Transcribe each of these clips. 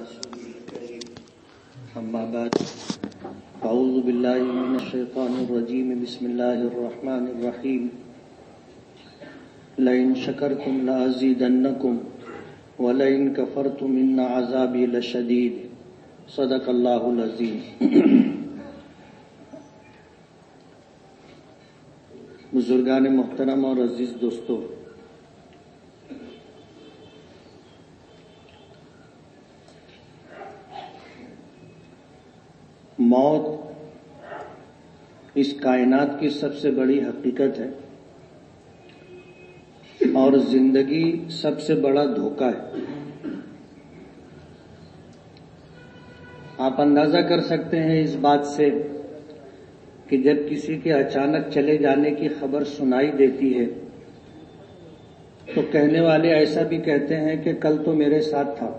رسوله الكريم أما بعد أعوذ بالله من الشيطان الرجيم بسم الله الرحمن الرحيم لئن شكرتم لأزيدنكم ولئن كفرتم إن عذابي لشديد صدق الله العظيم. بزرگان محترم اور عزیز دوستو، موت اس کائنات کی سب سے بڑی حقیقت ہے اور زندگی سب سے بڑا دھوکہ ہے. آپ اندازہ کر سکتے ہیں اس بات سے کہ جب کسی کے اچانک چلے جانے کی خبر سنائی دیتی ہے تو کہنے والے ایسا بھی کہتے ہیں کہ کل تو میرے ساتھ تھا،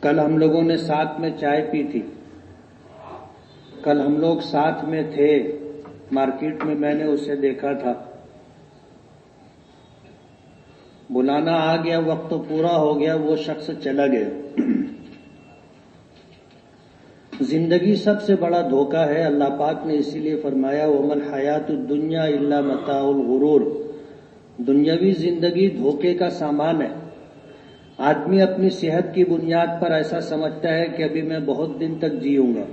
کل ہم لوگوں نے ساتھ میں چائے پی تھی، کل ہم لوگ ساتھ میں تھے، مارکیٹ میں میں نے اسے دیکھا تھا. بلانا آ گیا، وقت تو پورا ہو گیا، وہ شخص چلا گیا. زندگی سب سے بڑا دھوکہ ہے. اللہ پاک نے اسی لیے فرمایا وَمَا الْحَيَاةُ الدُّنْيَا إِلَّا مَتَاعُ الْغُرُورِ. دنیاوی زندگی دھوکے کا سامان ہے. آدمی اپنی صحت کی بنیاد پر ایسا سمجھتا ہے کہ ابھی میں بہت دن تک جیوں گا،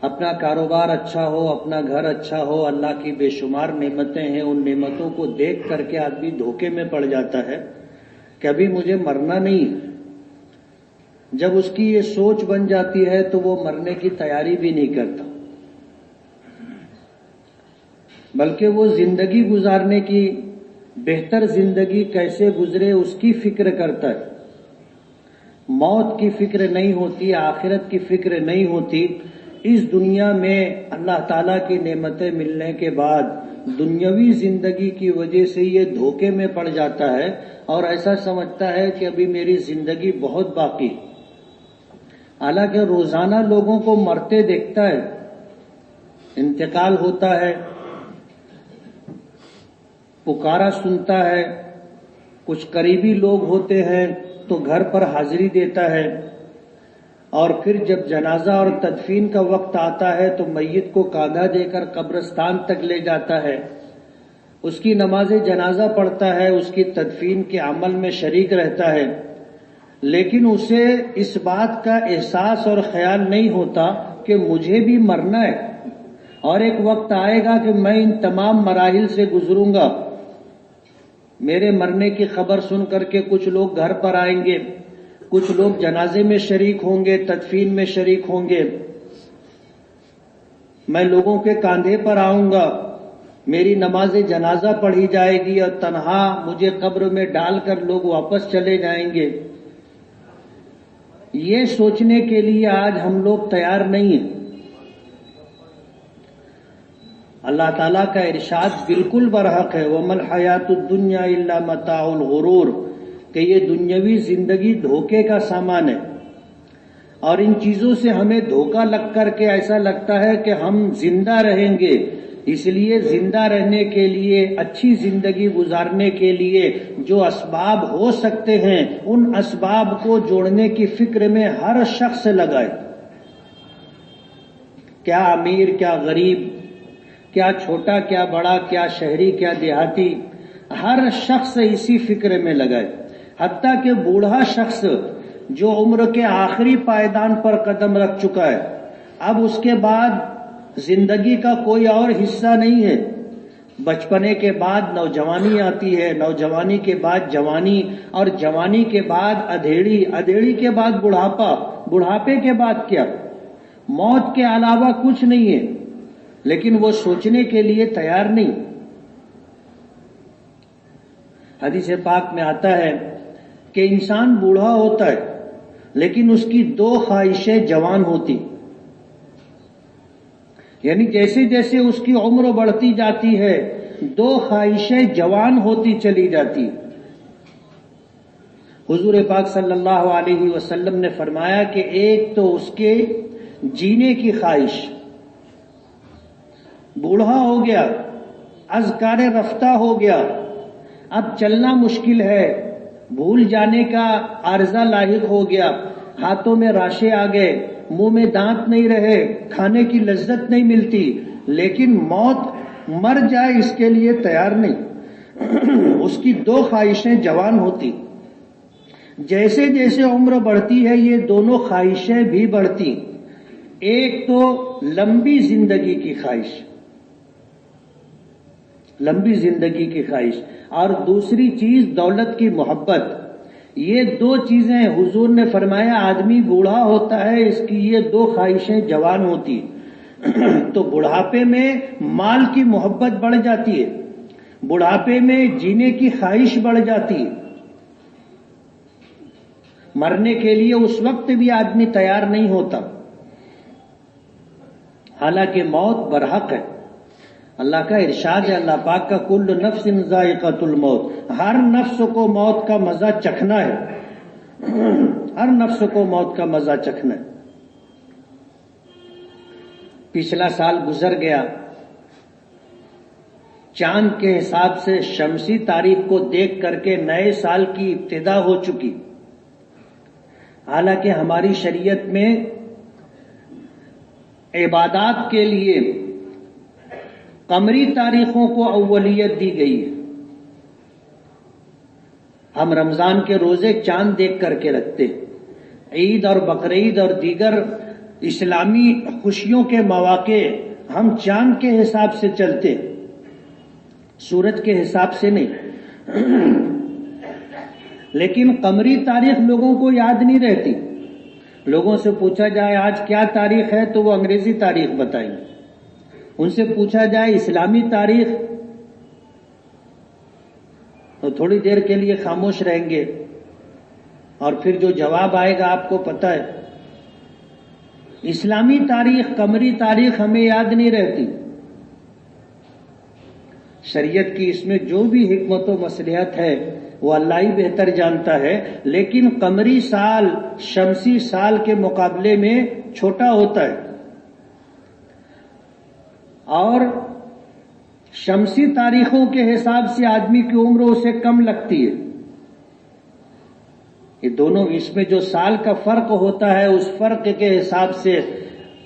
اپنا کاروبار اچھا ہو، اپنا گھر اچھا ہو، اللہ کی بے شمار نعمتیں ہیں. ان نعمتوں کو دیکھ کر کے آدمی دھوکے میں پڑ جاتا ہے کہ ابھی مجھے مرنا نہیں. جب اس کی یہ سوچ بن جاتی ہے تو وہ مرنے کی تیاری بھی نہیں کرتا، بلکہ وہ زندگی گزارنے کی، بہتر زندگی کیسے گزرے اس کی فکر کرتا ہے. موت کی فکر نہیں ہوتی، آخرت کی فکر نہیں ہوتی. اس دنیا میں اللہ تعالیٰ کی نعمتیں ملنے کے بعد دنیاوی زندگی کی وجہ سے یہ دھوکے میں پڑ جاتا ہے اور ایسا سمجھتا ہے کہ ابھی میری زندگی بہت باقی. حالانکہ روزانہ لوگوں کو مرتے دیکھتا ہے، انتقال ہوتا ہے، پکارا سنتا ہے. کچھ قریبی لوگ ہوتے ہیں تو گھر پر حاضری دیتا ہے، اور پھر جب جنازہ اور تدفین کا وقت آتا ہے تو میت کو کاندھا دے کر قبرستان تک لے جاتا ہے، اس کی نماز جنازہ پڑھتا ہے، اس کی تدفین کے عمل میں شریک رہتا ہے. لیکن اسے اس بات کا احساس اور خیال نہیں ہوتا کہ مجھے بھی مرنا ہے اور ایک وقت آئے گا کہ میں ان تمام مراحل سے گزروں گا. میرے مرنے کی خبر سن کر کے کچھ لوگ گھر پر آئیں گے، کچھ لوگ جنازے میں شریک ہوں گے، تدفین میں شریک ہوں گے. میں لوگوں کے کاندھے پر آؤں گا، میری نماز جنازہ پڑھی جائے گی اور تنہا مجھے قبر میں ڈال کر لوگ واپس چلے جائیں گے. یہ سوچنے کے لیے آج ہم لوگ تیار نہیں ہیں. اللہ تعالیٰ کا ارشاد بالکل برحق ہے وَمَا الْحَيَاةُ الدُّنْيَا إِلَّا مَتَاعُ الْغُرُورِ، کہ یہ دنیاوی زندگی دھوکے کا سامان ہے. اور ان چیزوں سے ہمیں دھوکہ لگ کر کے ایسا لگتا ہے کہ ہم زندہ رہیں گے. اس لیے زندہ رہنے کے لیے، اچھی زندگی گزارنے کے لیے جو اسباب ہو سکتے ہیں ان اسباب کو جوڑنے کی فکر میں ہر شخص لگائے. کیا امیر، کیا غریب، کیا چھوٹا، کیا بڑا، کیا شہری، کیا دیہاتی، ہر شخص اسی فکر میں لگائے. حتیٰ کہ بوڑھا شخص جو عمر کے آخری پائیدان پر قدم رکھ چکا ہے، اب اس کے بعد زندگی کا کوئی اور حصہ نہیں ہے. بچپنے کے بعد نوجوانی آتی ہے، نوجوانی کے بعد جوانی، اور جوانی کے بعد ادھیڑی، ادھیڑی کے بعد بڑھاپا، بڑھاپے کے بعد کیا؟ موت کے علاوہ کچھ نہیں ہے. لیکن وہ سوچنے کے لیے تیار نہیں. حدیث پاک میں آتا ہے کہ انسان بوڑھا ہوتا ہے لیکن اس کی دو خواہشیں جوان ہوتی. یعنی جیسے جیسے اس کی عمر بڑھتی جاتی ہے دو خواہشیں جوان ہوتی چلی جاتی. حضور پاک صلی اللہ علیہ وسلم نے فرمایا کہ ایک تو اس کے جینے کی خواہش، بوڑھا ہو گیا، اذکار رفتہ ہو گیا، اب چلنا مشکل ہے، بھول جانے کا عارضہ لاحق ہو گیا، ہاتھوں میں راشے آ گئے، منہ میں دانت نہیں رہے، کھانے کی لذت نہیں ملتی، لیکن موت مر جائے اس کے لیے تیار نہیں۔ اس کی دو خواہشیں جوان ہوتی، جیسے جیسے عمر بڑھتی ہے یہ دونوں خواہشیں بھی بڑھتی۔ ایک تو لمبی زندگی کی خواہش، لمبی زندگی کی خواہش، اور دوسری چیز دولت کی محبت۔ یہ دو چیزیں حضور نے فرمایا آدمی بوڑھا ہوتا ہے اس کی یہ دو خواہشیں جوان ہوتی۔ تو بڑھاپے میں مال کی محبت بڑھ جاتی ہے، بڑھاپے میں جینے کی خواہش بڑھ جاتی ہے، مرنے کے لیے اس وقت بھی آدمی تیار نہیں ہوتا، حالانکہ موت برحق ہے۔ اللہ کا ارشاد ہے، اللہ پاک کا کل نفس ذائقۃ الموت، ہر نفس کو موت کا مزہ چکھنا ہے، ہر نفس کو موت کا مزہ چکھنا ہے۔ پچھلا سال گزر گیا، چاند کے حساب سے شمسی تاریخ کو دیکھ کر کے نئے سال کی ابتدا ہو چکی، حالانکہ ہماری شریعت میں عبادات کے لیے قمری تاریخوں کو اولیت دی گئی ہے۔ ہم رمضان کے روزے چاند دیکھ کر کے رکھتے، عید اور بقرعید اور دیگر اسلامی خوشیوں کے مواقع ہم چاند کے حساب سے چلتے، سورج کے حساب سے نہیں۔ لیکن قمری تاریخ لوگوں کو یاد نہیں رہتی، لوگوں سے پوچھا جائے آج کیا تاریخ ہے تو وہ انگریزی تاریخ بتائیں گے، ان سے پوچھا جائے اسلامی تاریخ تو تھوڑی دیر کے لیے خاموش رہیں گے، اور پھر جو جواب آئے گا آپ کو پتہ ہے۔ اسلامی تاریخ، قمری تاریخ ہمیں یاد نہیں رہتی۔ شریعت کی اس میں جو بھی حکمت و مصلحت ہے وہ اللہ ہی بہتر جانتا ہے، لیکن قمری سال شمسی سال کے مقابلے میں چھوٹا ہوتا ہے، اور شمسی تاریخوں کے حساب سے آدمی کی عمر اسے کم لگتی ہے۔ یہ دونوں، اس میں جو سال کا فرق ہوتا ہے اس فرق کے حساب سے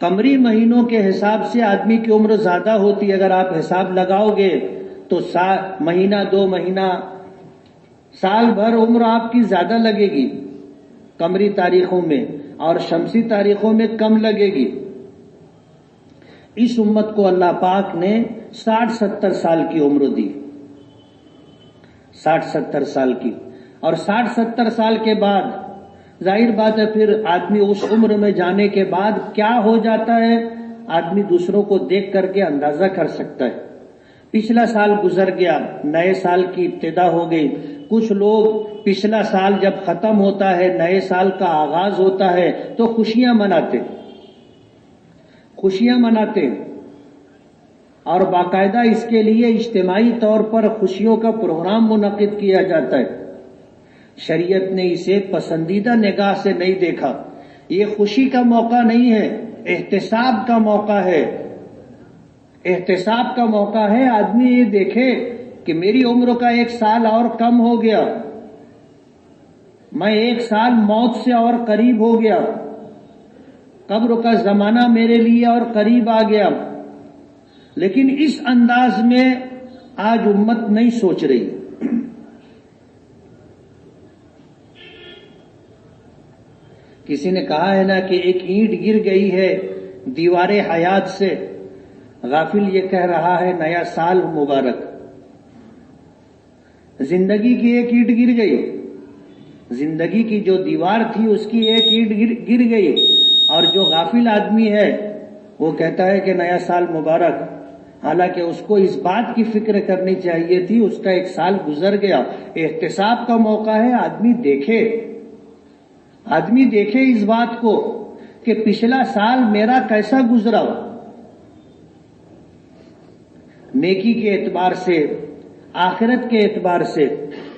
قمری مہینوں کے حساب سے آدمی کی عمر زیادہ ہوتی ہے۔ اگر آپ حساب لگاؤ گے تو مہینہ دو مہینہ سال بھر عمر آپ کی زیادہ لگے گی قمری تاریخوں میں، اور شمسی تاریخوں میں کم لگے گی۔ اس امت کو اللہ پاک نے 60-70 سال کی عمر دی، 60-70 سال کی، اور 60-70 سال کے بعد ظاہر بات ہے پھر آدمی اس عمر میں جانے کے بعد کیا ہو جاتا ہے آدمی دوسروں کو دیکھ کر کے اندازہ کر سکتا ہے۔ پچھلا سال گزر گیا، نئے سال کی ابتدا ہو گئی، کچھ لوگ پچھلا سال جب ختم ہوتا ہے نئے سال کا آغاز ہوتا ہے تو خوشیاں مناتے، خوشیاں مناتے، اور باقاعدہ اس کے لیے اجتماعی طور پر خوشیوں کا پروگرام منعقد کیا جاتا ہے۔ شریعت نے اسے پسندیدہ نگاہ سے نہیں دیکھا، یہ خوشی کا موقع نہیں ہے، احتساب کا موقع ہے، احتساب کا موقع ہے۔ آدمی یہ دیکھے کہ میری عمر کا 1 سال اور کم ہو گیا، میں 1 سال موت سے اور قریب ہو گیا، قبر کا زمانہ میرے لیے اور قریب آ گیا۔ لیکن اس انداز میں آج امت نہیں سوچ رہی۔ کسی نے کہا ہے نا کہ ایک اینٹ گر گئی ہے دیوار حیات سے، غافل یہ کہہ رہا ہے نیا سال مبارک۔ زندگی کی ایک اینٹ گر گئی، زندگی کی جو دیوار تھی اس کی ایک اینٹ گر گئی، اور جو غافل آدمی ہے وہ کہتا ہے کہ نیا سال مبارک، حالانکہ اس کو اس بات کی فکر کرنی چاہیے تھی اس کا 1 سال گزر گیا۔ احتساب کا موقع ہے، آدمی دیکھے، آدمی دیکھے اس بات کو کہ پچھلا سال میرا کیسا گزرا، نیکی کے اعتبار سے، آخرت کے اعتبار سے۔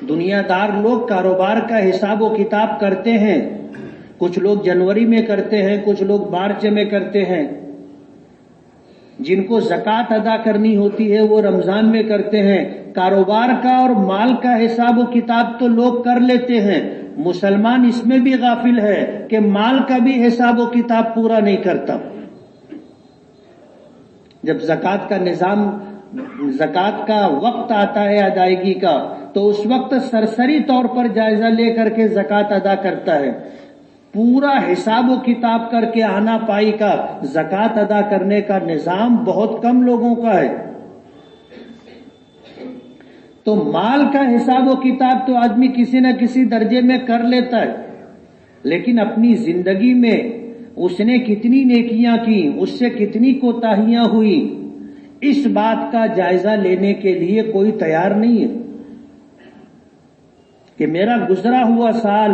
دنیا دار لوگ کاروبار کا حساب و کتاب کرتے ہیں، کچھ لوگ جنوری میں کرتے ہیں، کچھ لوگ مارچ میں کرتے ہیں، جن کو زکوٰۃ ادا کرنی ہوتی ہے وہ رمضان میں کرتے ہیں. کاروبار کا اور مال کا حساب و کتاب تو لوگ کر لیتے ہیں، مسلمان اس میں بھی غافل ہے کہ مال کا بھی حساب و کتاب پورا نہیں کرتا. جب زکوٰۃ کا نظام، زکوٰۃ کا وقت آتا ہے ادائیگی کا، تو اس وقت سرسری طور پر جائزہ لے کر کے زکوٰۃ ادا کرتا ہے. پورا حساب و کتاب کر کے آنا پائی کا زکوٰۃ ادا کرنے کا نظام بہت کم لوگوں کا ہے. تو مال کا حساب و کتاب تو آدمی کسی نہ کسی درجے میں کر لیتا ہے، لیکن اپنی زندگی میں اس نے کتنی نیکیاں کی، اس سے کتنی کوتاہیاں ہوئی، اس بات کا جائزہ لینے کے لیے کوئی تیار نہیں ہے کہ میرا گزرا ہوا سال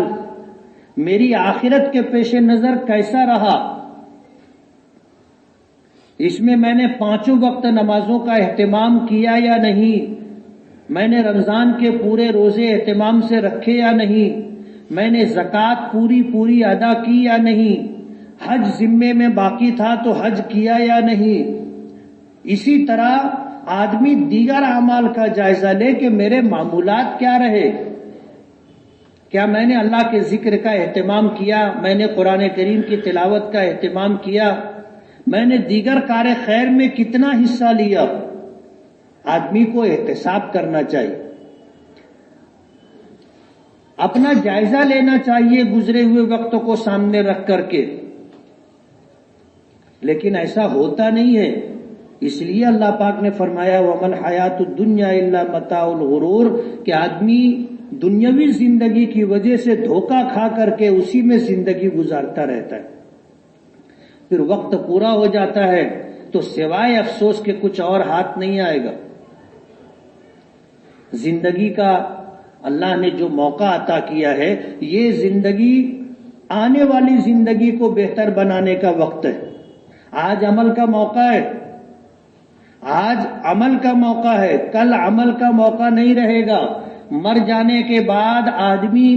میری آخرت کے پیش نظر کیسا رہا، اس میں میں نے 5 وقت نمازوں کا اہتمام کیا یا نہیں، میں نے رمضان کے پورے روزے اہتمام سے رکھے یا نہیں، میں نے زکوٰۃ پوری ادا کی یا نہیں، حج ذمے میں باقی تھا تو حج کیا یا نہیں. اسی طرح آدمی دیگر اعمال کا جائزہ لے کہ میرے معمولات کیا رہے، کیا میں نے اللہ کے ذکر کا اہتمام کیا، میں نے قرآن کریم کی تلاوت کا اہتمام کیا، میں نے دیگر کار خیر میں کتنا حصہ لیا. آدمی کو احتساب کرنا چاہیے، اپنا جائزہ لینا چاہیے گزرے ہوئے وقت کو سامنے رکھ کر کے، لیکن ایسا ہوتا نہیں ہے. اس لیے اللہ پاک نے فرمایا وَمَا الْحَيَاةُ الدُّنْيَا إِلَّا مَتَاعُ الْغُرُورِ کہ آدمی دنیاوی زندگی کی وجہ سے دھوکہ کھا کر کے اسی میں زندگی گزارتا رہتا ہے. پھر وقت پورا ہو جاتا ہے تو سوائے افسوس کے کچھ اور ہاتھ نہیں آئے گا. زندگی کا اللہ نے جو موقع عطا کیا ہے، یہ زندگی آنے والی زندگی کو بہتر بنانے کا وقت ہے. آج عمل کا موقع ہے، آج عمل کا موقع ہے، کل عمل کا موقع نہیں رہے گا. مر جانے کے بعد آدمی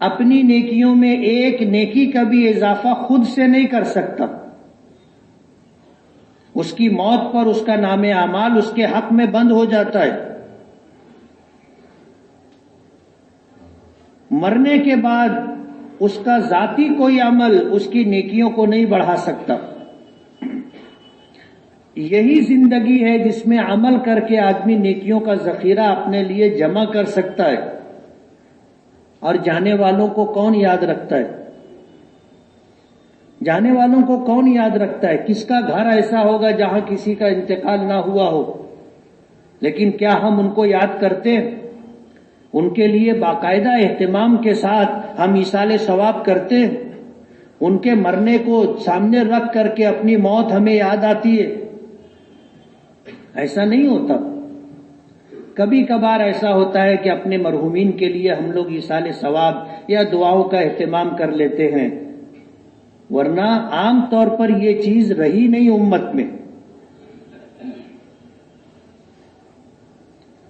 اپنی نیکیوں میں ایک نیکی کا بھی اضافہ خود سے نہیں کر سکتا. اس کی موت پر اس کا نام اعمال اس کے حق میں بند ہو جاتا ہے. مرنے کے بعد اس کا ذاتی کوئی عمل اس کی نیکیوں کو نہیں بڑھا سکتا. یہی زندگی ہے جس میں عمل کر کے آدمی نیکیوں کا ذخیرہ اپنے لیے جمع کر سکتا ہے. اور جانے والوں کو کون یاد رکھتا ہے؟ جانے والوں کو کون یاد رکھتا ہے؟ کس کا گھر ایسا ہوگا جہاں کسی کا انتقال نہ ہوا ہو؟ لیکن کیا ہم ان کو یاد کرتے ہیں؟ ان کے لیے باقاعدہ اہتمام کے ساتھ ہم ایصال ثواب کرتے ہیں؟ ان کے مرنے کو سامنے رکھ کر کے اپنی موت ہمیں یاد آتی ہے؟ ایسا نہیں ہوتا. کبھی کبھار ایسا ہوتا ہے کہ اپنے مرحومین کے لیے ہم لوگ ایصال ثواب یا دعاؤں کا اہتمام کر لیتے ہیں، ورنہ عام طور پر یہ چیز رہی نہیں امت میں.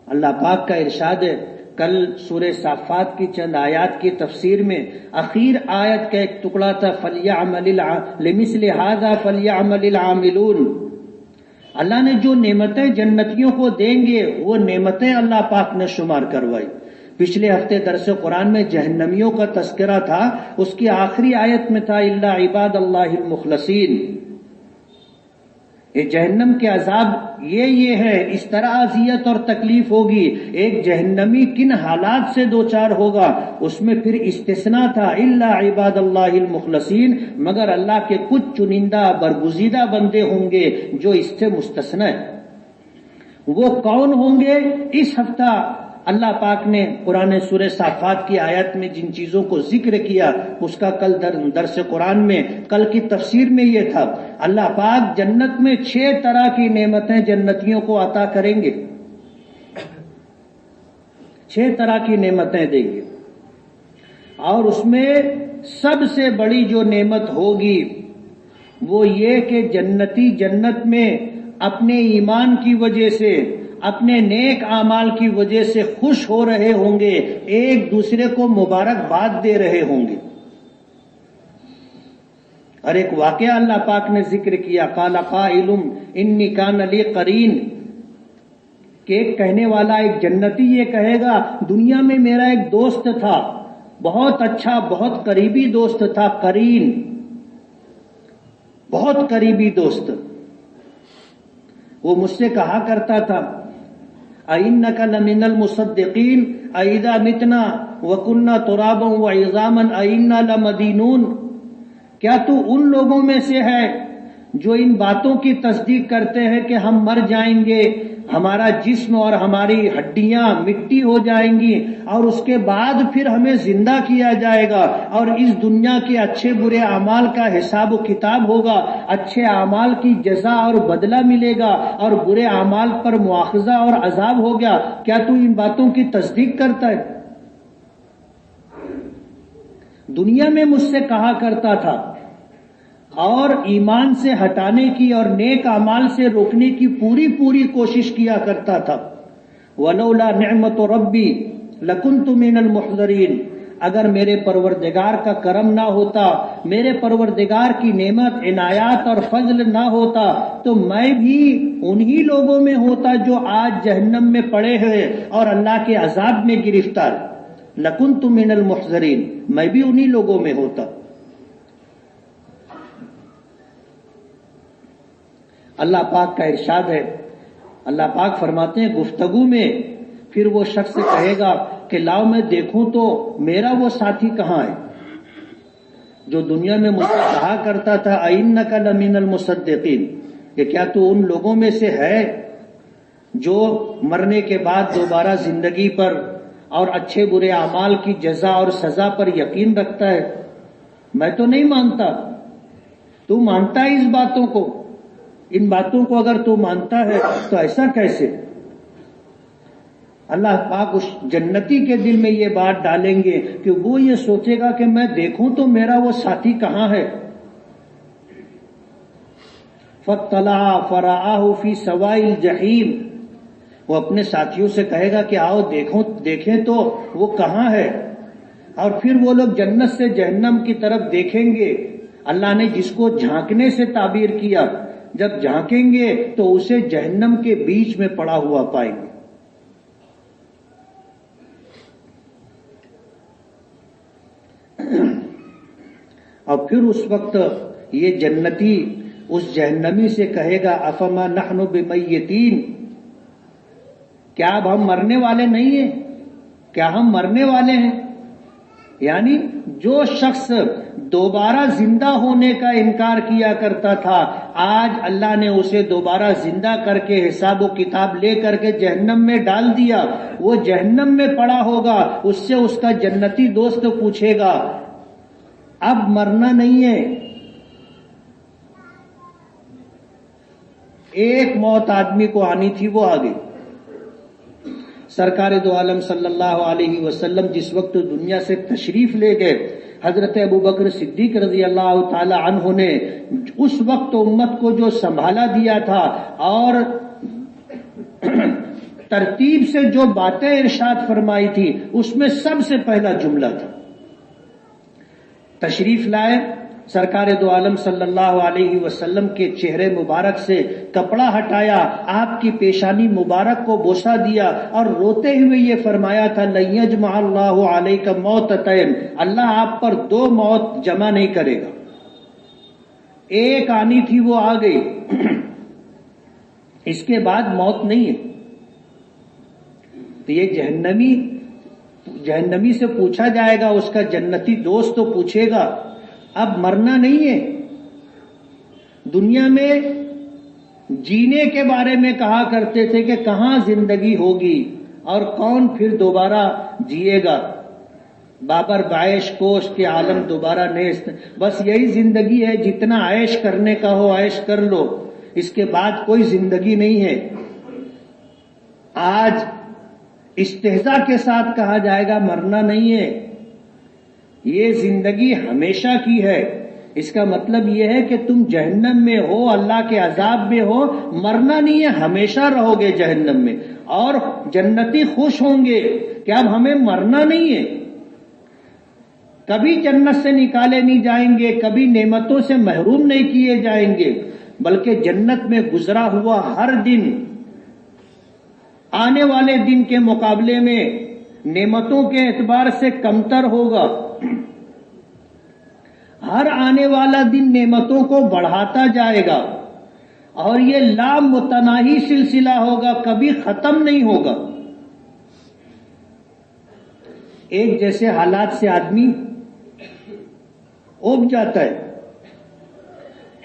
اللہ پاک کا ارشاد ہے، کل سورہ صافات کی چند آیات کی تفسیر میں اخیر آیت کا ایک ٹکڑا تھا لِمِثْلِ هَذَا فَلْيَعْمَلِ الْعَامِلُونَ. اللہ نے جو نعمتیں جنتیوں کو دیں گے وہ نعمتیں اللہ پاک نے شمار کروائی. پچھلے ہفتے درس قرآن میں جہنمیوں کا تذکرہ تھا، اس کی آخری آیت میں تھا الا عباد اللہ المخلصین. یہ جہنم کے عذاب یہ ہے، اس طرح اذیت اور تکلیف ہوگی. ایک جہنمی کن حالات سے دوچار ہوگا، اس میں پھر استثناء تھا الا عباد اللہ المخلصین، مگر اللہ کے کچھ چنندہ برگزیدہ بندے ہوں گے جو اس سے مستثنی ہیں. وہ کون ہوں گے؟ اس ہفتہ اللہ پاک نے قرآن سورہ صافات کی آیت میں جن چیزوں کو ذکر کیا اس کا کل درس قرآن میں کل کی تفسیر میں یہ تھا. اللہ پاک جنت میں 6 طرح کی نعمتیں جنتیوں کو عطا کریں گے، 6 طرح کی نعمتیں دیں گے. اور اس میں سب سے بڑی جو نعمت ہوگی وہ یہ کہ جنتی جنت میں اپنے ایمان کی وجہ سے، اپنے نیک اعمال کی وجہ سے خوش ہو رہے ہوں گے، ایک دوسرے کو مبارکباد دے رہے ہوں گے. اور ایک واقعہ اللہ پاک نے ذکر کیا، قال قائل انی کان لی قرین، کہ ایک کہنے والا، ایک جنتی یہ کہے گا دنیا میں میرا ایک دوست تھا، بہت اچھا، بہت قریبی دوست تھا، قرین، بہت قریبی دوست، وہ مجھ سے کہا کرتا تھا اِنَّكَ لَمِنَ الْمُصَدِّقِينَ اَإِذَا مِتْنَا وَكُنَّا تُرَابًا وَعِظَامًا اَإِنَّا لَمَدِينُونَ، کیا تو ان لوگوں میں سے ہے جو ان باتوں کی تصدیق کرتے ہیں کہ ہم مر جائیں گے، ہمارا جسم اور ہماری ہڈیاں مٹی ہو جائیں گی اور اس کے بعد پھر ہمیں زندہ کیا جائے گا اور اس دنیا کے اچھے برے اعمال کا حساب و کتاب ہوگا، اچھے اعمال کی جزا اور بدلہ ملے گا اور برے اعمال پر مواخذہ اور عذاب ہوگا، کیا تو ان باتوں کی تصدیق کرتا ہے؟ دنیا میں مجھ سے کہا کرتا تھا اور ایمان سے ہٹانے کی اور نیک اعمال سے روکنے کی پوری کوشش کیا کرتا تھا، وَلَوْلَا نِعْمَةُ رَبِّي لَكُنْتُ مِنَ الْمُحْضَرِينَ، اگر میرے پروردگار کا کرم نہ ہوتا، میرے پروردگار کی نعمت، عنایات اور فضل نہ ہوتا تو میں بھی انہی لوگوں میں ہوتا جو آج جہنم میں پڑے ہوئے اور اللہ کے عذاب میں گرفتار، لَكُنْتُ مِنَ الْمُحْضَرِينَ، میں بھی انہی لوگوں میں ہوتا۔ اللہ پاک کا ارشاد ہے، اللہ پاک فرماتے ہیں گفتگو میں پھر وہ شخص کہے گا کہ لاؤ میں دیکھوں تو میرا وہ ساتھی کہاں ہے جو دنیا میں مجھ سے کہا کرتا تھا اِنَّكَ لَمِنَ الْمُصَدِّقِينَ، کہ کیا تو ان لوگوں میں سے ہے جو مرنے کے بعد دوبارہ زندگی پر اور اچھے برے اعمال کی جزا اور سزا پر یقین رکھتا ہے؟ میں تو نہیں مانتا، تو مانتا ہے اس باتوں کو، ان باتوں کو اگر تو مانتا ہے تو ایسا کیسے؟ اللہ پاک اس جنتی کے دل میں یہ بات ڈالیں گے کہ وہ یہ سوچے گا کہ میں دیکھوں تو میرا وہ ساتھی کہاں ہے۔ فَاطَّلَعَ فَرَآهُ فِي سَوَاءِ الْجَحِيمِ، وہ اپنے ساتھیوں سے کہے گا کہ آؤ دیکھیں تو وہ کہاں ہے، اور پھر وہ لوگ جنت سے جہنم کی طرف دیکھیں گے۔ اللہ نے جس کو جھانکنے سے تعبیر کیا، جب جھانکیں گے تو اسے جہنم کے بیچ میں پڑا ہوا پائیں گے۔ اور پھر اس وقت یہ جنتی اس جہنمی سے کہے گا افما نحن بمیتین، کیا اب ہم مرنے والے نہیں ہیں؟ کیا ہم مرنے والے ہیں؟ یعنی جو شخص دوبارہ زندہ ہونے کا انکار کیا کرتا تھا، آج اللہ نے اسے دوبارہ زندہ کر کے حساب و کتاب لے کر کے جہنم میں ڈال دیا، وہ جہنم میں پڑا ہوگا، اس سے اس کا جنتی دوست پوچھے گا اب مرنا نہیں ہے۔ ایک موت آدمی کو آنی تھی وہ آ گئی۔ سرکار دو عالم صلی اللہ علیہ وسلم جس وقت دنیا سے تشریف لے گئے، حضرت ابوبکر صدیق رضی اللہ تعالی عنہ نے اس وقت امت کو جو سنبھالا دیا تھا اور ترتیب سے جو باتیں ارشاد فرمائی تھی، اس میں سب سے پہلا جملہ تھا، تشریف لائے، سرکار دو عالم صلی اللہ علیہ وسلم کے چہرے مبارک سے کپڑا ہٹایا، آپ کی پیشانی مبارک کو بوسہ دیا اور روتے ہوئے یہ فرمایا تھا لن یجمع اللہ علیک موتتین، اللہ آپ پر دو موت جمع نہیں کرے گا، ایک آنی تھی وہ آ گئی، اس کے بعد موت نہیں ہے۔ تو یہ جہنمی سے پوچھا جائے گا، اس کا جنتی دوست تو پوچھے گا اب مرنا نہیں ہے۔ دنیا میں جینے کے بارے میں کہا کرتے تھے کہ کہاں زندگی ہوگی اور کون پھر دوبارہ جیے گا، بابر بعیش کوش کے عالم دوبارہ نیست، بس یہی زندگی ہے، جتنا عیش کرنے کا ہو عیش کر لو، اس کے بعد کوئی زندگی نہیں ہے۔ آج استہزاء کے ساتھ کہا جائے گا مرنا نہیں ہے، یہ زندگی ہمیشہ کی ہے۔ اس کا مطلب یہ ہے کہ تم جہنم میں ہو، اللہ کے عذاب میں ہو، مرنا نہیں ہے، ہمیشہ رہو گے جہنم میں، اور جنتی خوش ہوں گے کہ اب ہمیں مرنا نہیں ہے۔ کبھی جنت سے نکالے نہیں جائیں گے، کبھی نعمتوں سے محروم نہیں کیے جائیں گے، بلکہ جنت میں گزرا ہوا ہر دن آنے والے دن کے مقابلے میں نعمتوں کے اعتبار سے کمتر ہوگا۔ ہر آنے والا دن نعمتوں کو بڑھاتا جائے گا، اور یہ لامتناہی سلسلہ ہوگا، کبھی ختم نہیں ہوگا۔ ایک جیسے حالات سے آدمی اوب جاتا ہے،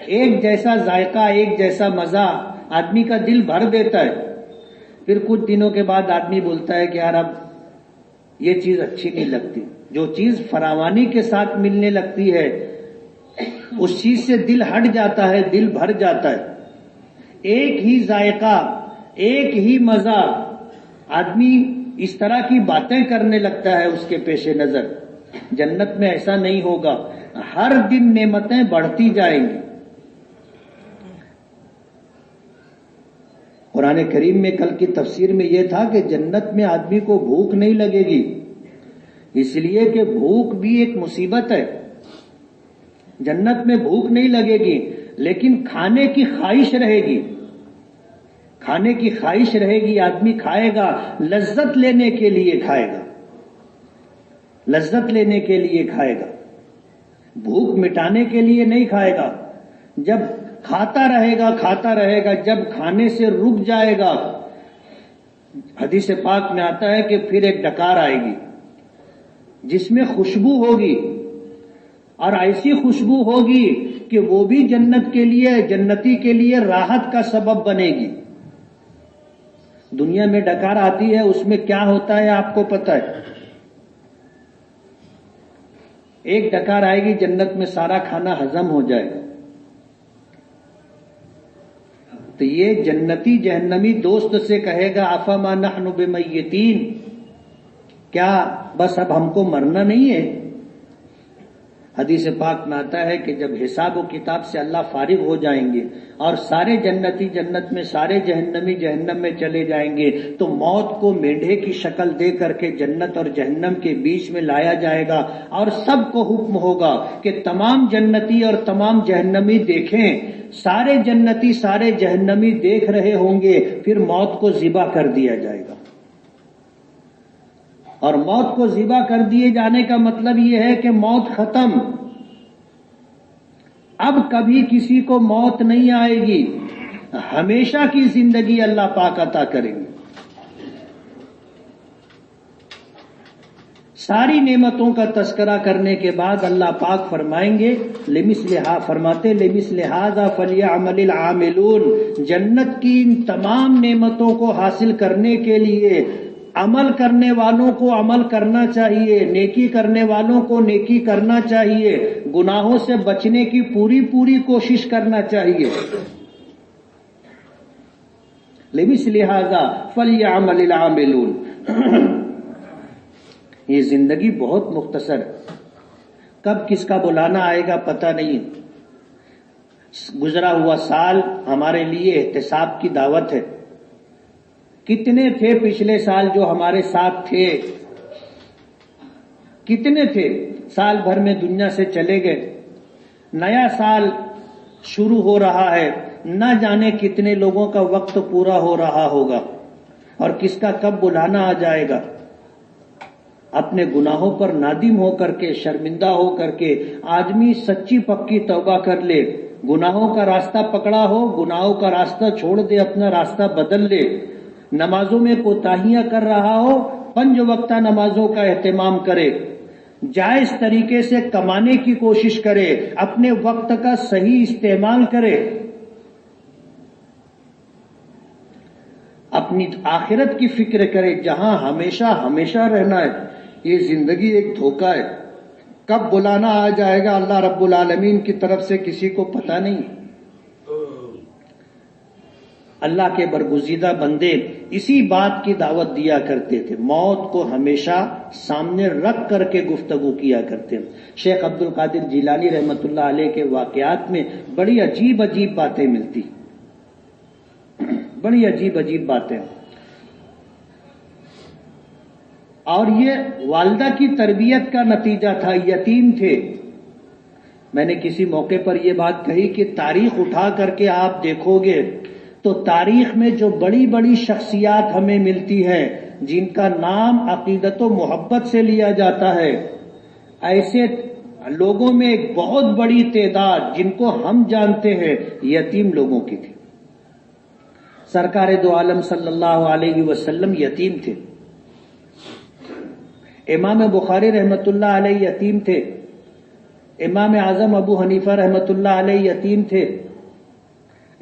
ایک جیسا ذائقہ، ایک جیسا مزہ آدمی کا دل بھر دیتا ہے، پھر کچھ دنوں کے بعد آدمی بولتا ہے کہ یار اب یہ چیز اچھی نہیں لگتی۔ جو چیز فراوانی کے ساتھ ملنے لگتی ہے اس چیز سے دل ہٹ جاتا ہے، دل بھر جاتا ہے۔ ایک ہی ذائقہ، ایک ہی مزہ، آدمی اس طرح کی باتیں کرنے لگتا ہے اس کے پیش نظر۔ جنت میں ایسا نہیں ہوگا، ہر دن نعمتیں بڑھتی جائیں گی۔ قرآن کریم میں کل کی تفسیر میں یہ تھا کہ جنت میں آدمی کو بھوک نہیں لگے گی، اس لیے کہ بھوک بھی ایک مصیبت ہے۔ جنت میں بھوک نہیں لگے گی، لیکن کھانے کی خواہش رہے گی، کھانے کی خواہش رہے گی، آدمی کھائے گا، لذت لینے کے لیے کھائے گا، لذت لینے کے لیے کھائے گا، بھوک مٹانے کے لیے نہیں کھائے گا۔ جب کھاتا رہے گا، کھاتا رہے گا، جب کھانے سے رک جائے گا، حدیث پاک میں آتا ہے کہ پھر ایک ڈکار آئے گی جس میں خوشبو ہوگی، اور ایسی خوشبو ہوگی کہ وہ بھی جنت کے لیے، جنتی کے لیے راحت کا سبب بنے گی۔ دنیا میں ڈکار آتی ہے، اس میں کیا ہوتا ہے آپ کو پتہ ہے؟ ایک ڈکار آئے گی، جنت میں سارا کھانا ہضم ہو جائے گا۔ تو یہ جنتی جہنمی دوست سے کہے گا افما نحن بمیتین، کیا بس اب ہم کو مرنا نہیں ہے؟ حدیث پاک میں آتا ہے کہ جب حساب و کتاب سے اللہ فارغ ہو جائیں گے اور سارے جنتی جنت میں، سارے جہنمی جہنم میں چلے جائیں گے، تو موت کو مینڈھے کی شکل دے کر کے جنت اور جہنم کے بیچ میں لایا جائے گا، اور سب کو حکم ہوگا کہ تمام جنتی اور تمام جہنمی دیکھیں۔ سارے جنتی سارے جہنمی دیکھ رہے ہوں گے، پھر موت کو ذبح کر دیا جائے گا۔ اور موت کو ذبح کر دیے جانے کا مطلب یہ ہے کہ موت ختم، اب کبھی کسی کو موت نہیں آئے گی، ہمیشہ کی زندگی اللہ پاک عطا کریں گے۔ ساری نعمتوں کا تذکرہ کرنے کے بعد اللہ پاک فرمائیں گے لمثل ھذا فلیعمل العاملون، جنت کی ان تمام نعمتوں کو حاصل کرنے کے لیے عمل کرنے والوں کو عمل کرنا چاہیے، نیکی کرنے والوں کو نیکی کرنا چاہیے، گناہوں سے بچنے کی پوری کوشش کرنا چاہیے۔ لمثل ھذا فلیعمل العاملون۔ یہ زندگی بہت مختصر ہے، کب کس کا بلانا آئے گا پتہ نہیں۔ گزرا ہوا سال ہمارے لیے احتساب کی دعوت ہے۔ کتنے تھے پچھلے سال جو ہمارے ساتھ تھے؟ کتنے تھے؟ سال بھر میں دنیا سے چلے گئے، نیا سال شروع ہو رہا ہے، نہ جانے کتنے لوگوں کا وقت پورا ہو رہا ہوگا، اور کس کا کب بلانا آ جائے گا۔ اپنے گناہوں پر نادم ہو کر کے، شرمندہ ہو کر کے آدمی سچی پکی توبہ کر لے، گناہوں کا راستہ پکڑا ہو، گناہوں کا راستہ چھوڑ دے، اپنا راستہ بدل لے، نمازوں میں کوتاہیاں کر رہا ہو، 5 وقتہ نمازوں کا اہتمام کرے، جائز طریقے سے کمانے کی کوشش کرے، اپنے وقت کا صحیح استعمال کرے، اپنی آخرت کی فکر کرے، جہاں ہمیشہ رہنا ہے۔ یہ زندگی ایک دھوکہ ہے، کب بلانا آ جائے گا اللہ رب العالمین کی طرف سے کسی کو پتہ نہیں۔ اللہ کے برگزیدہ بندے اسی بات کی دعوت دیا کرتے تھے، موت کو ہمیشہ سامنے رکھ کر کے گفتگو کیا کرتے ہیں۔ شیخ عبد القادر جیلانی رحمۃ اللہ علیہ کے واقعات میں بڑی عجیب باتیں ملتی، بڑی عجیب باتیں۔ اور یہ والدہ کی تربیت کا نتیجہ تھا، یتیم تھے۔ میں نے کسی موقع پر یہ بات کہی کہ تاریخ اٹھا کر کے آپ دیکھو گے تو تاریخ میں جو بڑی بڑی شخصیات ہمیں ملتی ہیں جن کا نام عقیدت و محبت سے لیا جاتا ہے، ایسے لوگوں میں ایک بہت بڑی تعداد جن کو ہم جانتے ہیں یتیم لوگوں کی تھی۔ سرکار دو عالم صلی اللہ علیہ وسلم یتیم تھے، امام بخاری رحمۃ اللہ علیہ یتیم تھے، امام اعظم ابو حنیفہ رحمۃ اللہ علیہ یتیم تھے،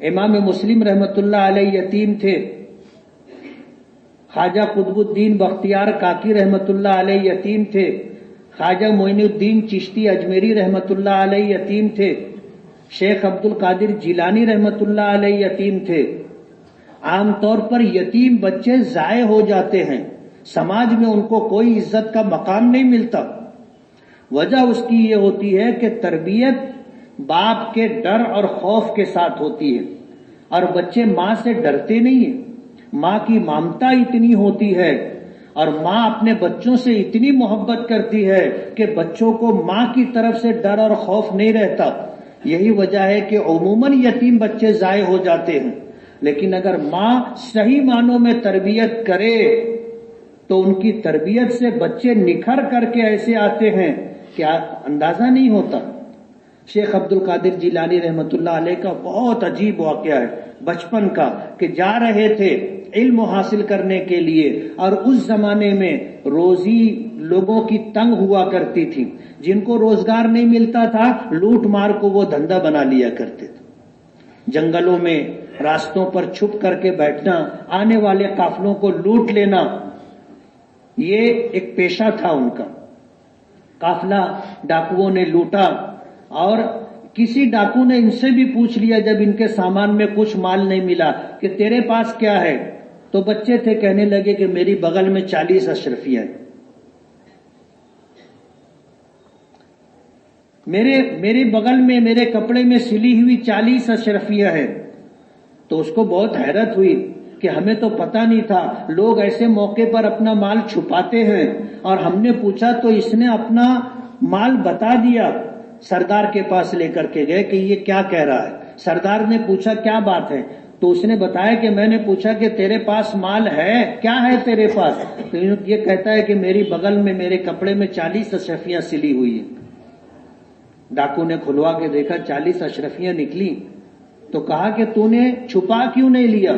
امام مسلم رحمۃ اللہ علیہ یتیم تھے، خواجہ قطب الدین بختیار کاکی رحمۃ اللہ علیہ یتیم تھے، خواجہ معین الدین چشتی اجمیری رحمۃ اللہ علیہ یتیم تھے، شیخ عبد القادر جیلانی رحمۃ اللہ علیہ یتیم تھے۔ عام طور پر یتیم بچے ضائع ہو جاتے ہیں، سماج میں ان کو کوئی عزت کا مقام نہیں ملتا۔ وجہ اس کی یہ ہوتی ہے کہ تربیت باپ کے ڈر اور خوف کے ساتھ ہوتی ہے، اور بچے ماں سے ڈرتے نہیں ہیں۔ ماں کی ممتا اتنی ہوتی ہے اور ماں اپنے بچوں سے اتنی محبت کرتی ہے کہ بچوں کو ماں کی طرف سے ڈر اور خوف نہیں رہتا۔ یہی وجہ ہے کہ عموماً یتیم بچے ضائع ہو جاتے ہیں، لیکن اگر ماں صحیح معنوں میں تربیت کرے تو ان کی تربیت سے بچے نکھر کر کے ایسے آتے ہیں کہ اندازہ نہیں ہوتا۔ شیخ عبد القادر جیلانی رحمۃ اللہ علیہ کا بہت عجیب واقعہ ہے بچپن کا، کہ جا رہے تھے علم حاصل کرنے کے لیے، اور اس زمانے میں روزی لوگوں کی تنگ ہوا کرتی تھی، جن کو روزگار نہیں ملتا تھا لوٹ مار کو وہ دھندا بنا لیا کرتے تھے۔ جنگلوں میں راستوں پر چھپ کر کے بیٹھنا، آنے والے قافلوں کو لوٹ لینا، یہ ایک پیشہ تھا ان کا۔ قافلہ ڈاکوؤں نے لوٹا، اور کسی ڈاکو نے ان سے بھی پوچھ لیا جب ان کے سامان میں کچھ مال نہیں ملا کہ تیرے پاس کیا ہے، تو بچے تھے، کہنے لگے کہ میری بغل میں 40 اشرفیہ ہیں، میرے بغل میں میرے کپڑے میں سلی ہوئی 40 اشرفیہ ہیں۔ تو اس کو بہت حیرت ہوئی کہ ہمیں تو پتہ نہیں تھا، لوگ ایسے موقع پر اپنا مال چھپاتے ہیں، اور ہم نے پوچھا تو اس نے اپنا مال بتا دیا۔ سردار کے پاس لے کر کے گئے کہ یہ کیا کہہ رہا ہے۔ سردار نے پوچھا کیا بات ہے، تو اس نے بتایا کہ میں نے پوچھا کہ تیرے پاس مال ہے، کیا ہے تیرے پاس؟ تو یہ کہتا ہے کہ میری بغل میں میرے کپڑے میں 40 اشرفیاں سلی ہوئی ہیں۔ ڈاکو نے کھلوا کے دیکھا 40 اشرفیاں نکلی، تو کہا کہ تو نے چھپا کیوں نہیں لیا؟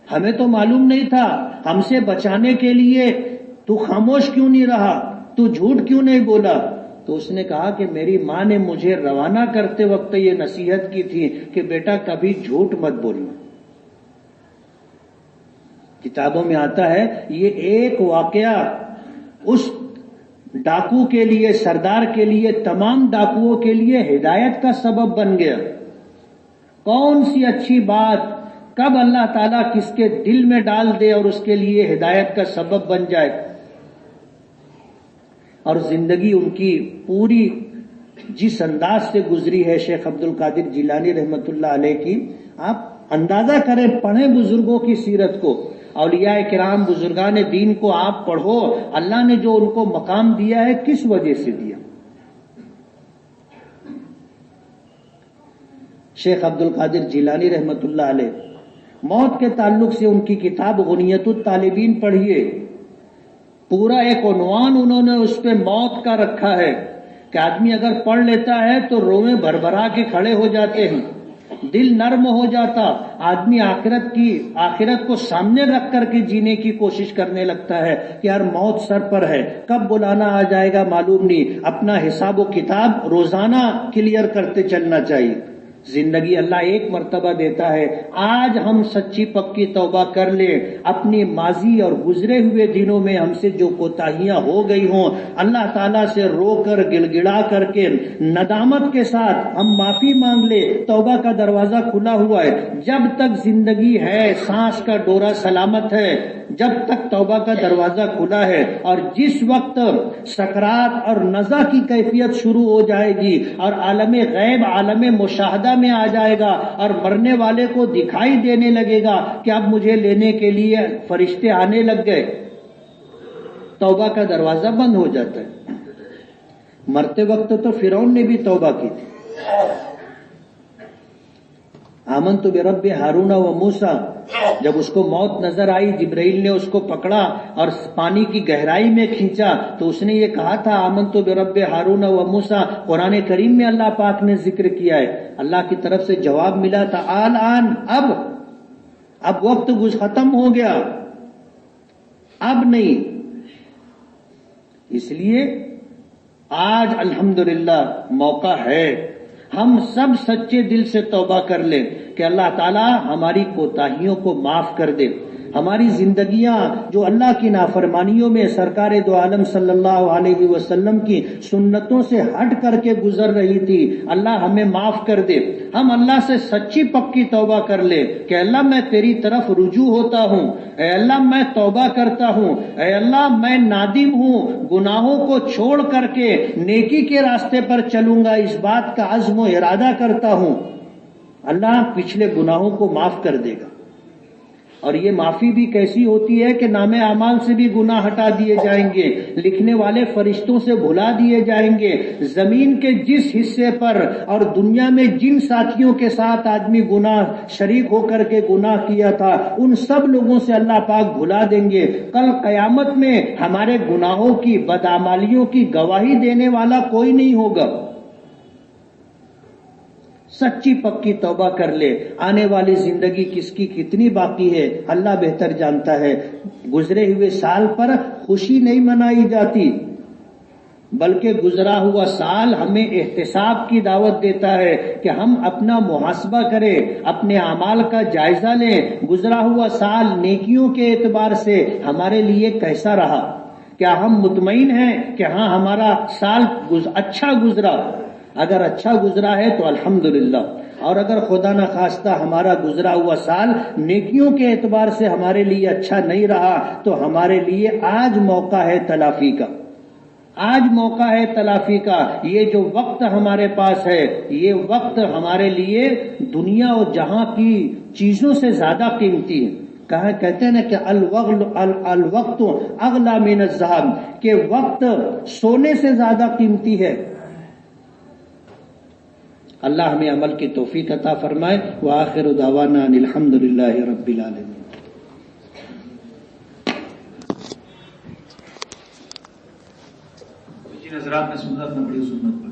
ہمیں تو معلوم نہیں تھا، ہم سے بچانے کے لیے تو خاموش کیوں نہیں رہا، تو جھوٹ کیوں نہیں بولا؟ تو اس نے کہا کہ میری ماں نے مجھے روانہ کرتے وقت یہ نصیحت کی تھی کہ بیٹا کبھی جھوٹ مت بولنا۔ کتابوں میں آتا ہے یہ ایک واقعہ اس ڈاکو کے لیے، سردار کے لیے، تمام ڈاکوؤں کے لیے ہدایت کا سبب بن گیا۔ کون سی اچھی بات کب اللہ تعالیٰ کس کے دل میں ڈال دے اور اس کے لیے ہدایت کا سبب بن جائے۔ اور زندگی ان کی پوری جس انداز سے گزری ہے شیخ عبد القادر جیلانی رحمۃ اللہ علیہ کی، آپ اندازہ کریں، پڑھیں بزرگوں کی سیرت کو، اولیاء کرام بزرگان دین کو آپ پڑھو، اللہ نے جو ان کو مقام دیا ہے کس وجہ سے دیا۔ شیخ عبد القادر جیلانی رحمۃ اللہ علیہ، موت کے تعلق سے ان کی کتاب غنیت الطالبین پڑھیے، پورا ایک عنوان انہوں نے اس پہ موت کا رکھا ہے کہ آدمی اگر پڑھ لیتا ہے تو روئیں بھربھرا کے کھڑے ہو جاتے ہیں، دل نرم ہو جاتا، آدمی آخرت کو سامنے رکھ کر کے جینے کی کوشش کرنے لگتا ہے کہ یار موت سر پر ہے، کب بلانا آ جائے گا معلوم نہیں، اپنا حساب و کتاب روزانہ کلیئر کرتے چلنا چاہیے۔ زندگی اللہ ایک مرتبہ دیتا ہے، آج ہم سچی پکی توبہ کر لیں، اپنی ماضی اور گزرے ہوئے دنوں میں ہم سے جو کوتاہیاں ہو گئی ہوں اللہ تعالیٰ سے رو کر گڑ گڑا کر کے ندامت کے ساتھ ہم معافی مانگ لے، توبہ کا دروازہ کھلا ہوا ہے۔ جب تک زندگی ہے، سانس کا ڈورا سلامت ہے، جب تک توبہ کا دروازہ کھلا ہے، اور جس وقت سکرات اور نزع کی کیفیت شروع ہو جائے گی اور عالم غیب عالم مشاہدہ میں آ جائے گا اور مرنے والے کو دکھائی دینے لگے گا کہ اب مجھے لینے کے لیے فرشتے آنے لگ گئے، توبہ کا دروازہ بند ہو جاتا ہے. مرتے وقت تو فرعون نے بھی توبہ کی تھی. آمنت برب ہارون و موسیٰ، جب اس کو موت نظر آئی، جبرائیل نے اس کو پکڑا اور پانی کی گہرائی میں کھینچا تو اس نے یہ کہا تھا آمنت برب ہارون و موسیٰ. قرآن کریم میں اللہ پاک نے ذکر کیا ہے. اللہ کی طرف سے جواب ملا تھا آن اب وقت ختم ہو گیا، اب نہیں. اس لیے آج الحمدللہ موقع ہے ہم سب سچے دل سے توبہ کر لیں کہ اللہ تعالی ہماری کوتاہیوں کو معاف کر دے. ہماری زندگیاں جو اللہ کی نافرمانیوں میں سرکار دو عالم صلی اللہ علیہ وسلم کی سنتوں سے ہٹ کر کے گزر رہی تھی، اللہ ہمیں معاف کر دے. ہم اللہ سے سچی پکی توبہ کر لے کہ اللہ میں تیری طرف رجوع ہوتا ہوں، اے اللہ میں توبہ کرتا ہوں، اے اللہ میں نادم ہوں، گناہوں کو چھوڑ کر کے نیکی کے راستے پر چلوں گا، اس بات کا عزم و ارادہ کرتا ہوں. اللہ پچھلے گناہوں کو معاف کر دے گا. اور یہ معافی بھی کیسی ہوتی ہے کہ نام اعمال سے بھی گناہ ہٹا دیے جائیں گے، لکھنے والے فرشتوں سے بھلا دیے جائیں گے. زمین کے جس حصے پر اور دنیا میں جن ساتھیوں کے ساتھ آدمی گناہ شریک ہو کر کے گناہ کیا تھا ان سب لوگوں سے اللہ پاک بھلا دیں گے. کل قیامت میں ہمارے گناہوں کی بدعمالیوں کی گواہی دینے والا کوئی نہیں ہوگا. سچی پکی توبہ کر لے. آنے والی زندگی کس کی کتنی باقی ہے اللہ بہتر جانتا ہے. گزرے ہوئے سال پر خوشی نہیں منائی جاتی، بلکہ گزرا ہوا سال ہمیں احتساب کی دعوت دیتا ہے کہ ہم اپنا محاسبہ کریں، اپنے اعمال کا جائزہ لیں. گزرا ہوا سال نیکیوں کے اعتبار سے ہمارے لیے کیسا رہا؟ کیا ہم مطمئن ہیں کہ ہاں ہمارا سال اچھا گزرا؟ اگر اچھا گزرا ہے تو الحمدللہ، اور اگر خدا نہ خواستہ ہمارا گزرا ہوا سال نیکیوں کے اعتبار سے ہمارے لیے اچھا نہیں رہا تو ہمارے لیے آج موقع ہے تلافی کا. آج موقع ہے تلافی کا. یہ جو وقت ہمارے پاس ہے یہ وقت ہمارے لیے دنیا اور جہاں کی چیزوں سے زیادہ قیمتی ہے. کہتے ہیں نا کہ الوقت اغلی من الذهب، کہ وقت سونے سے زیادہ قیمتی ہے. اللہ ہمیں عمل کی توفیق عطا فرمائے. وآخر دعوانا ان الحمدللہ رب العالمین. جن حضرات نے سنت نہ پڑھی سنت